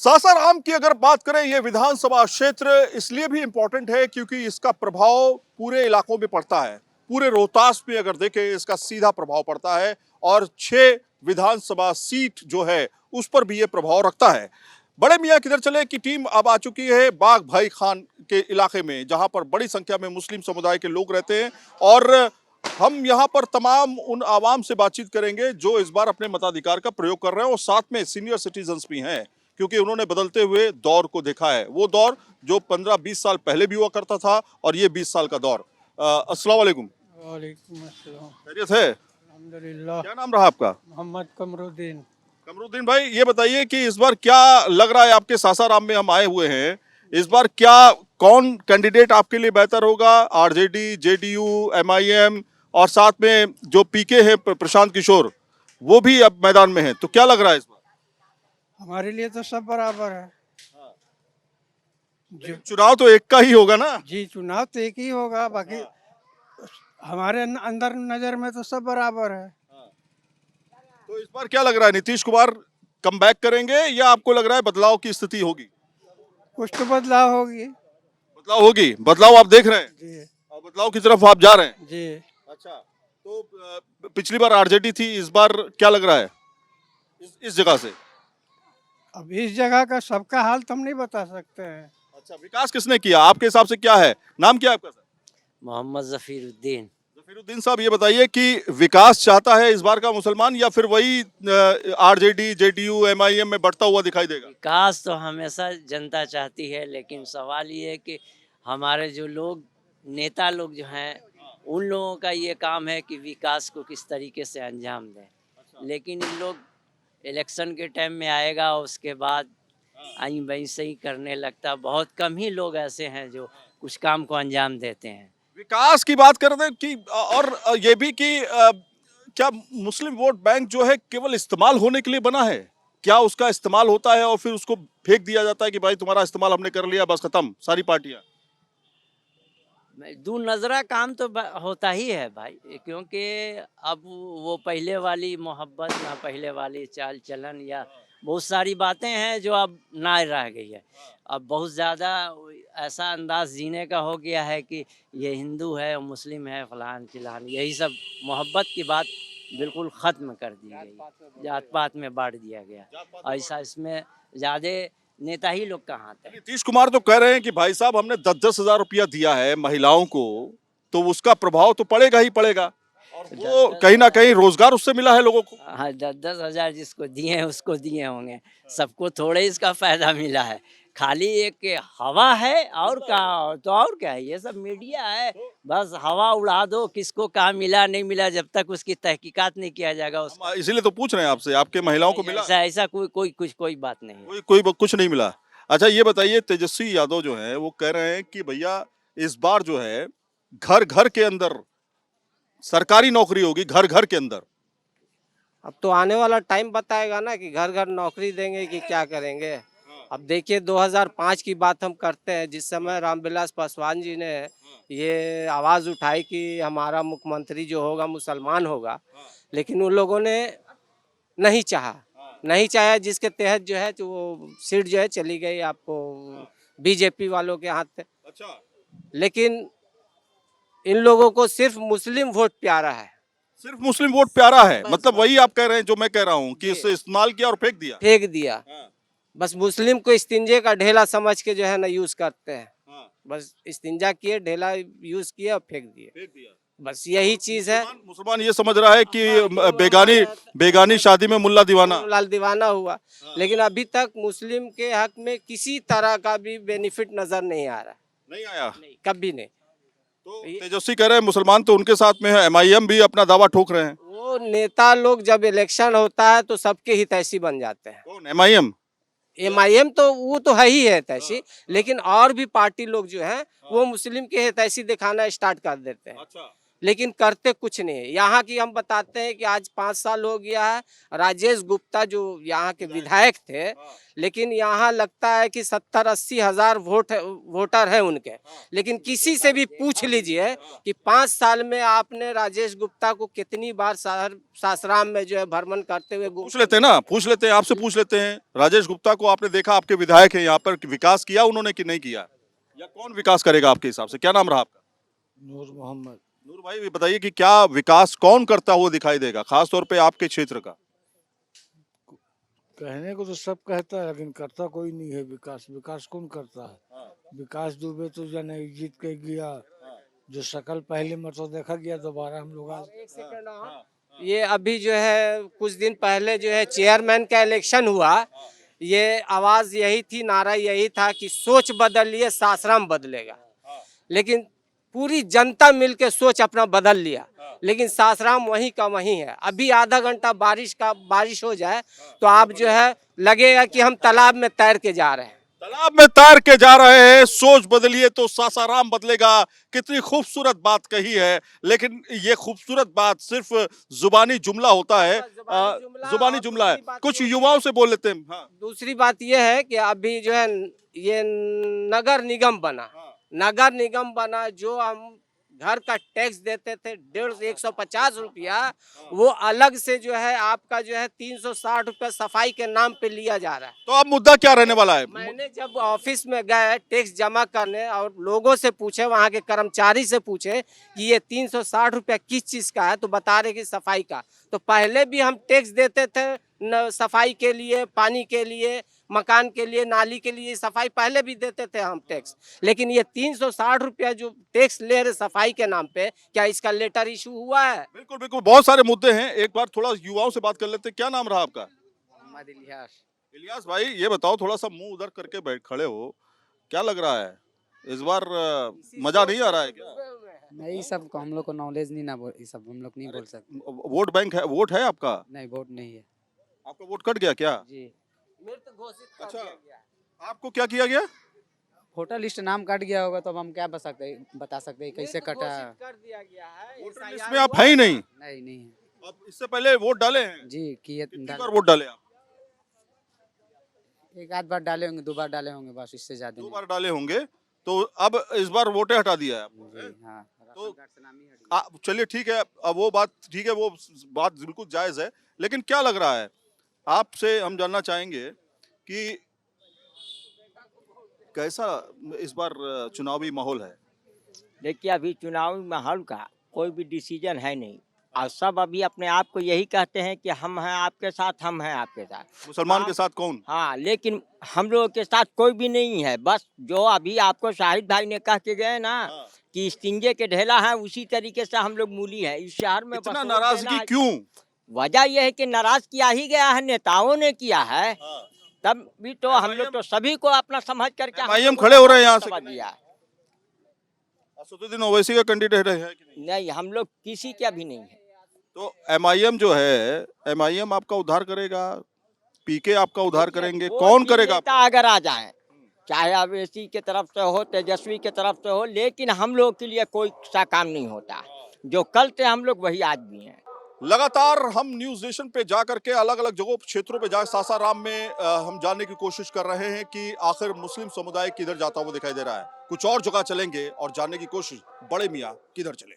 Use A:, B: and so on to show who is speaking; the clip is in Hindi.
A: सासाराम की अगर बात करें, ये विधानसभा क्षेत्र इसलिए भी इंपॉर्टेंट है क्योंकि इसका प्रभाव पूरे इलाकों में पड़ता है। पूरे रोहतास में अगर देखें, इसका सीधा प्रभाव पड़ता है और 6 विधानसभा सीट जो है उस पर भी ये प्रभाव रखता है। बड़े मियाँ किधर चले की टीम अब आ चुकी है बाग भाई खान के इलाके में, जहां पर बड़ी संख्या में मुस्लिम समुदाय के लोग रहते हैं और हम यहां पर तमाम उन आवाम से बातचीत करेंगे जो इस बार अपने मताधिकार का प्रयोग कर रहे हैं और साथ में सीनियर सिटीजन्स भी हैं, क्योंकि उन्होंने बदलते हुए दौर को देखा है। वो दौर जो 15-20 साल पहले भी हुआ करता था और ये 20 साल का दौर। अस्सलाम वालेकुम।
B: वालेकुम अस्सलाम।
A: खैरियत है?
B: अल्हम्दुलिल्लाह।
A: क्या नाम रहा आपका?
B: मोहम्मद कमरुद्दीन।
A: कमरुद्दीन भाई, ये बताइए कि इस बार क्या लग रहा है, आपके सासाराम में हम आए हुए हैं, इस बार क्या कौन कैंडिडेट आपके लिए बेहतर होगा? आरजेडी, जेडीयू, एमआईएम और साथ में जो पीके हैं प्रशांत किशोर, वो भी अब मैदान में हैं, तो क्या लग रहा है इस बार?
B: हमारे लिए तो सब बराबर है। जो
A: चुनाव तो एक का ही होगा ना?
B: जी, चुनाव तो एक ही होगा, बाकी हमारे अंदर नजर में तो सब बराबर है।
A: तो इस बार क्या लग रहा है, नीतीश कुमार कम बैक करेंगे या आपको लग रहा है बदलाव की स्थिति होगी?
B: कुछ तो बदलाव होगी।
A: बदलाव होगी, बदलाव आप देख रहे हैं
B: जी
A: और बदलाव की तरफ आप जा रहे हैं।
B: जी।
A: अच्छा, तो पिछली बार आरजेडी थी, इस बार क्या लग रहा है इस जगह से?
B: अब इस जगह का सबका हाल तो हम नहीं बता सकते हैं।
A: अच्छा, विकास किसने किया आपके हिसाब से, क्या है नाम, क्या है आपका सर?
C: मोहम्मद जफीरुद्दीन।
A: जफीरुद्दीन साहब, ये बताइए कि विकास चाहता है इस बार का मुसलमान या फिर वही आरजेडी, जेडीयू, एमआईएम में बढ़ता हुआ दिखाई देगा?
C: विकास तो हमेशा जनता चाहती है, लेकिन सवाल ये है कि हमारे जो लोग नेता लोग जो हैं उन लोगों का ये काम है कि विकास को किस तरीके से अंजाम दें। लेकिन इन लोग इलेक्शन के टाइम में आएगा, उसके बाद आई वैसे ही करने लगता। बहुत कम ही लोग ऐसे हैं जो कुछ काम को अंजाम देते हैं।
A: विकास की बात कर रहे हैं कि और ये भी कि क्या मुस्लिम वोट बैंक जो है केवल इस्तेमाल होने के लिए बना है? क्या उसका इस्तेमाल होता है और फिर उसको फेंक दिया जाता है कि भाई तुम्हारा इस्तेमाल हमने कर लिया, बस खत्म सारी पार्टियां?
C: दू नज़रा काम तो होता ही है भाई, क्योंकि अब वो पहले वाली मोहब्बत ना, पहले वाली चाल चलन या बहुत सारी बातें हैं जो अब ना रह गई है। अब बहुत ज़्यादा ऐसा अंदाज जीने का हो गया है कि ये हिंदू है, मुस्लिम है, फलान चिलान, यही सब मोहब्बत की बात बिल्कुल ख़त्म कर दी गई, जात पात में बांट दिया गया। ऐसा इसमें ज़्यादा नेता ही लोग का हाथ है।
A: नीतीश कुमार तो कह रहे हैं कि भाई साहब हमने 10-10 हजार रुपया दिया है महिलाओं को, तो उसका प्रभाव तो पड़ेगा ही पड़ेगा और वो कहीं ना कहीं रोजगार उससे मिला है लोगों को।
C: हाँ, 10-10 हजार जिसको दिए हैं उसको दिए होंगे, सबको थोड़े इसका फायदा मिला है। खाली एक हवा है और क्या, तो और क्या है, ये सब मीडिया है, बस हवा उड़ा दो। किसको कहाँ मिला नहीं मिला, जब तक उसकी तहकीकात नहीं किया जाएगा उसका।
A: इसीलिए तो पूछ रहे हैं आपसे, आपके महिलाओं को मिला?
C: ऐसा कोई बात नहीं है।
A: कोई कुछ नहीं मिला। अच्छा, ये बताइए, तेजस्वी यादव जो है वो कह रहे हैं कि भैया इस बार जो है घर घर के अंदर सरकारी नौकरी होगी, घर घर के अंदर।
D: अब तो आने वाला टाइम बताएगा ना कि घर घर नौकरी देंगे कि क्या करेंगे। अब देखिए 2005 की बात हम करते हैं, जिस समय रामविलास पासवान जी ने ये आवाज़ उठाई कि हमारा मुख्यमंत्री जो होगा मुसलमान होगा, लेकिन उन लोगों ने नहीं चाहा, जिसके तहत जो है तो वो सीट जो है चली गई आपको बीजेपी वालों के हाथ से।
A: अच्छा,
D: लेकिन इन लोगों को सिर्फ मुस्लिम वोट प्यारा है।
A: सिर्फ मुस्लिम वोट प्यारा है, मतलब वही आप कह रहे हैं जो मैं कह रहा हूँ कि इसे इस्तेमाल किया और फेंक दिया।
D: बस मुस्लिम को इस्तिंजे का ढेला समझ के जो है ना यूज करते हैं। बस इस्तिंजा किए, ढेला यूज किया और फेंक दिया। बस यही चीज है।
A: मुसलमान ये समझ रहा है कि बेगानी शादी में मुल्ला दीवाना।
D: लाल दीवाना हुआ, लेकिन अभी तक मुस्लिम के हक में किसी तरह का भी बेनिफिट नजर नहीं आ रहा।
A: नहीं आया,
D: नहीं, कभी नहीं।
A: तो तेजस्वी कह रहे हैं मुसलमान तो उनके साथ में है, एमआईएम भी अपना दावा ठोक रहे हैं।
D: वो नेता लोग जब इलेक्शन होता है तो सबके हितैषी बन जाते हैं।
A: कौन? एमआईएम
D: तो वो तो है ही है हितैषी, लेकिन और भी पार्टी लोग जो हैं वो मुस्लिम के हितैषी दिखाना स्टार्ट कर देते हैं।
A: अच्छा,
D: लेकिन करते कुछ नहीं है। यहाँ की हम बताते हैं कि आज 5 साल हो गया है, राजेश गुप्ता जो यहाँ के विधायक थे, लेकिन यहाँ लगता है कि 70-80 हजार वोटर है उनके, लेकिन किसी से भी पूछ लीजिए कि 5 साल में आपने राजेश गुप्ता को कितनी बार सासाराम में जो है भ्रमण करते हुए
A: पूछ लेते हैं ना, पूछ लेते हैं, आपसे पूछ लेते हैं। राजेश गुप्ता को आपने देखा, आपके विधायक है यहाँ पर, विकास किया उन्होंने कि नहीं किया, या कौन विकास करेगा आपके हिसाब से? क्या नाम रहा आपका?
B: नूर मोहम्मद।
A: नूर भाई, ये बताइए कि क्या विकास कौन करता हुआ दिखाई देगा, खास तौर पे आपके क्षेत्र का?
B: कहने को तो सब कहता है, लेकिन करता कोई नहीं है। विकास विकास कौन करता है? विकास दुबे तो जन जीत के गया, जो शकल पहले मतलब देखा गया, दोबारा हम लोग आज
D: ये अभी जो है कुछ दिन पहले जो है चेयरमैन का इलेक्शन हुआ, ये आवाज यही थी, नारा यही था कि सोच बदलिए, सासाराम बदलेगा। लेकिन पूरी जनता मिलकर सोच अपना बदल लिया, लेकिन सासाराम वहीं का वहीं है। अभी आधा घंटा बारिश हो जाए तो आप जो है लगेगा कि हम तालाब में तैर के जा रहे हैं।
A: तालाब में तैर के जा रहे हैं, सोच बदलिए तो सासाराम बदलेगा। कितनी खूबसूरत बात कही है, लेकिन ये खूबसूरत बात सिर्फ जुबानी जुमला होता है, जुबानी जुमला है। कुछ युवाओं से बोल लेते हैं। हाँ।
D: दूसरी बात यह है कि अभी जो है ये नगर निगम बना, नगर निगम बना, जो हम घर का टैक्स देते थे 150 रुपया, वो अलग से जो है आपका जो है 360 रुपया सफाई के नाम पे लिया जा रहा है।
A: तो अब मुद्दा क्या रहने वाला है?
D: मैंने जब ऑफिस में गए टैक्स जमा करने और लोगों से पूछे, वहाँ के कर्मचारी से पूछे कि ये 360 रुपया किस चीज का है, तो बता रहे कि सफाई का। तो पहले भी हम टैक्स देते थे सफाई के लिए, पानी के लिए, मकान के लिए, नाली के लिए, सफाई पहले भी देते थे हम टैक्स। लेकिन ये 360 रुपया जो टैक्स ले रहे सफाई के नाम पे, क्या इसका लेटर इशू हुआ है?
A: बिल्कुल बिल्कुल, बहुत सारे मुद्दे हैं। एक बार थोड़ा युवाओं से बात कर लेते हैं। क्या नाम रहा आपका?
D: मोहम्मद इलियास।
A: इलियास भाई, ये बताओ, थोड़ा सा मुंह उधर करके बैठ खड़े हो, क्या लग रहा है इस बार? मजा नहीं आ रहा है क्या?
E: नहीं, सब को हम लोग को नॉलेज नहीं ना, ये सब हम लोग नहीं बोल सकते।
A: वोट बैंक है, वोट है आपका?
E: नहीं, वोट नहीं है
A: आपका वोट कट गया क्या?
E: जी।
D: मृत घोषित कर
A: अच्छा।
D: दिया गया।
A: आपको क्या किया गया?
E: वोटर लिस्ट नाम कट गया होगा तो अब हम क्या बता सकते हैं कैसे
D: मृत
E: कटा?
D: घोषित कर दिया गया है।
A: वोटर
D: SIR
A: लिस्ट में आप
D: हुआ
A: है ही नहीं।
E: नहीं, नहीं है
A: अब इससे पहले वोट डाले हैं?
E: जी। किए
A: कितनी बार वोट डाले आप?
E: एक आध बार डाले होंगे, 2 बार डाले होंगे, बस, इससे ज्यादा
A: 2
E: नहीं।
A: बार डाले होंगे। तो अब इस बार वोटें हटा दिया है आपको?
E: जी हाँ,
A: तो
E: राशन कार्ड से नाम ही हट गया।
A: चलिए ठीक है, अब वो बात ठीक है, वो बात बिल्कुल जायज है। लेकिन क्या लग रहा है, आपसे हम जानना चाहेंगे कि कैसा इस बार चुनावी माहौल है?
C: देखिए, अभी चुनावी माहौल का कोई भी डिसीजन है नहीं, और सब अभी अपने आप को यही कहते हैं कि हम हैं आपके साथ, हम हैं आपके साथ।
A: मुसलमान के साथ कौन?
C: हाँ, लेकिन हम लोगों के साथ कोई भी नहीं है। बस जो अभी आपको शाहिद भाई ने कह के गए ना कि स्टिंगे के ढेला है, उसी तरीके से हम लोग मूली है इस शहर में।
A: इतना
C: बस
A: नाराजगी क्यों?
C: वजह यह है कि नाराज किया ही गया है, नेताओं ने किया है। तब भी तो हम लोग तो सभी को अपना समझ करके
A: MIM खड़े हो रहे हैं यहाँ से।
C: समझ लिया।
A: असदुद्दीन ओवैसी का कैंडिडेट है कि नहीं?
C: नहीं, हम लोग किसी के अभी नहीं है।
A: तो MIM जो है, MIM आपका उद्धार करेगा? PK आपका उद्धार करेंगे?
C: वो
A: कौन
C: भी
A: करेगा?
C: नेता अगर आ जाए, चाहे ओवैसी के तरफ से हो, तेजस्वी के तरफ से हो, लेकिन हम लोग के लिए कोई सा काम नहीं होता। जो कल थे हम लोग वही आज भी हैं।
A: लगातार हम न्यूज नेशन पे जा करके अलग अलग जगहों क्षेत्रों पे जा, सासाराम में हम जानने की कोशिश कर रहे हैं कि आखिर मुस्लिम समुदाय किधर जाता हुआ दिखाई दे रहा है। कुछ और जगह चलेंगे और जानने की कोशिश, बड़े मियां किधर चले।